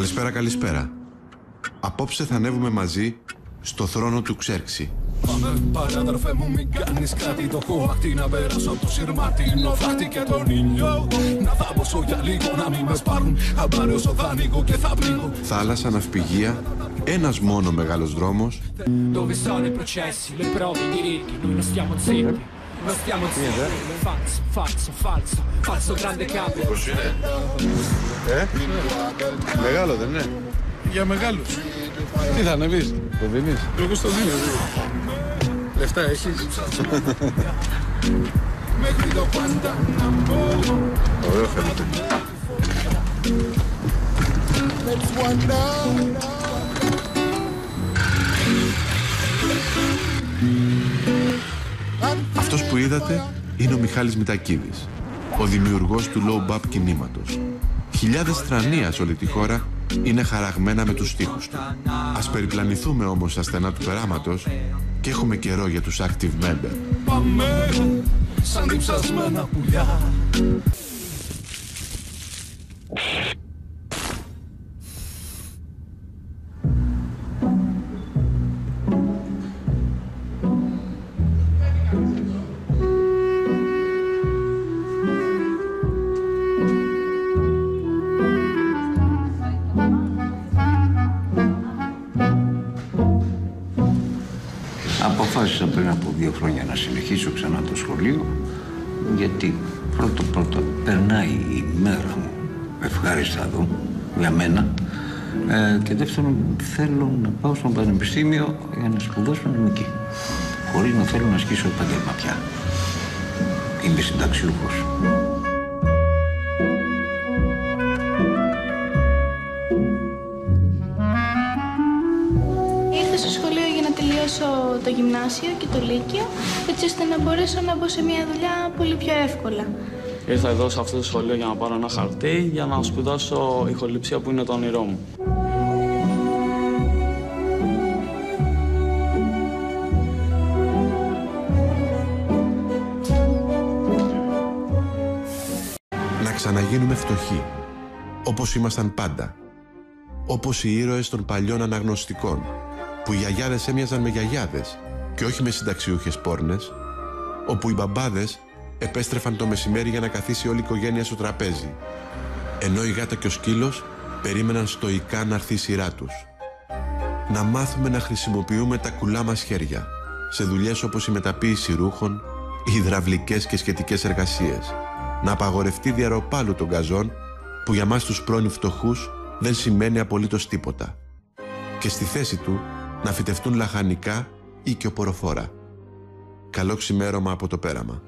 Καλησπέρα, καλησπέρα. Απόψε θα ανέβουμε μαζί στο θρόνο του Ξέρξη. Πάμε παράδερφε μου, μην κάνεις κάτι. Το έχω αχτή να περάσω από το σειρματίνο δάχτη και τον ήλιο. Να θάμπωσω για λίγο, να μην με πάρουν χαμπάρι όσο θα ανοίγω και θα πνίγω. Θάλασσα, ναυπηγεία, ένας μόνο μεγάλος δρόμος. Dove sono i processi, le prove, i diritti, noi non stiamo zitti. Non stiamo zitti. Falso, falso, falso, falso grande capo. Πώς είναι? Μεγάλο δεν είναι? Για μεγάλους. Τι θα ανεβείς? Το δίνεις? Εγώ στο δίνω. Λεφτά έχεις? Ωραίο φαίνεται. Αυτός που είδατε είναι ο Μιχάλης Μητακίδης, ο δημιουργός του low-bap κινήματος. Χιλιάδες στρανία σε όλη τη χώρα είναι χαραγμένα με τους στίχους του. Ας περιπλανηθούμε όμως στα στενά του περάματος και έχουμε καιρό για τους active member. Πάμε σαν διψασμένα πουλιά. Αποφάσισα πριν από 2 χρόνια να συνεχίσω ξανά το σχολείο, γιατί πρώτο περνάει η μέρα μου ευχάριστα εδώ για μένα, και δεύτερον θέλω να πάω στο πανεπιστήμιο για να σπουδάσω νομική, χωρίς να θέλω να ασκήσω επάγγελμα πια. Είμαι συνταξιούχος. Ήρθα στο σχολείο για να τελειώσω το γυμνάσιο και το λύκειο, έτσι ώστε να μπορέσω να μπω σε μια δουλειά πολύ πιο εύκολα. Ήρθα εδώ σε αυτό το σχολείο για να πάρω ένα χαρτί για να σπουδάσω ηχοληψία, που είναι το όνειρό μου. Να ξαναγίνουμε φτωχοί, όπως ήμασταν πάντα. Όπως οι ήρωες των παλιών αναγνωστικών, που οι γιαγιάδες έμοιαζαν με γιαγιάδες και όχι με συνταξιούχες πόρνες, όπου οι μπαμπάδες επέστρεφαν το μεσημέρι για να καθίσει όλη η οικογένεια στο τραπέζι, ενώ η γάτα και ο σκύλος περίμεναν στοικά να έρθει η σειρά τους. Να μάθουμε να χρησιμοποιούμε τα κουλά μας χέρια σε δουλειές όπως η μεταποίηση ρούχων, οι υδραυλικές και σχετικές εργασίες. Να απαγορευτεί διαρροπάλου των γκαζών, που για μας τους πρώην φτωχούς δεν σημαίνει απολύτως τίποτα. Και στη θέση του να φυτευτούν λαχανικά ή και οποροφόρα. Καλό ξημέρωμα από το πέραμα.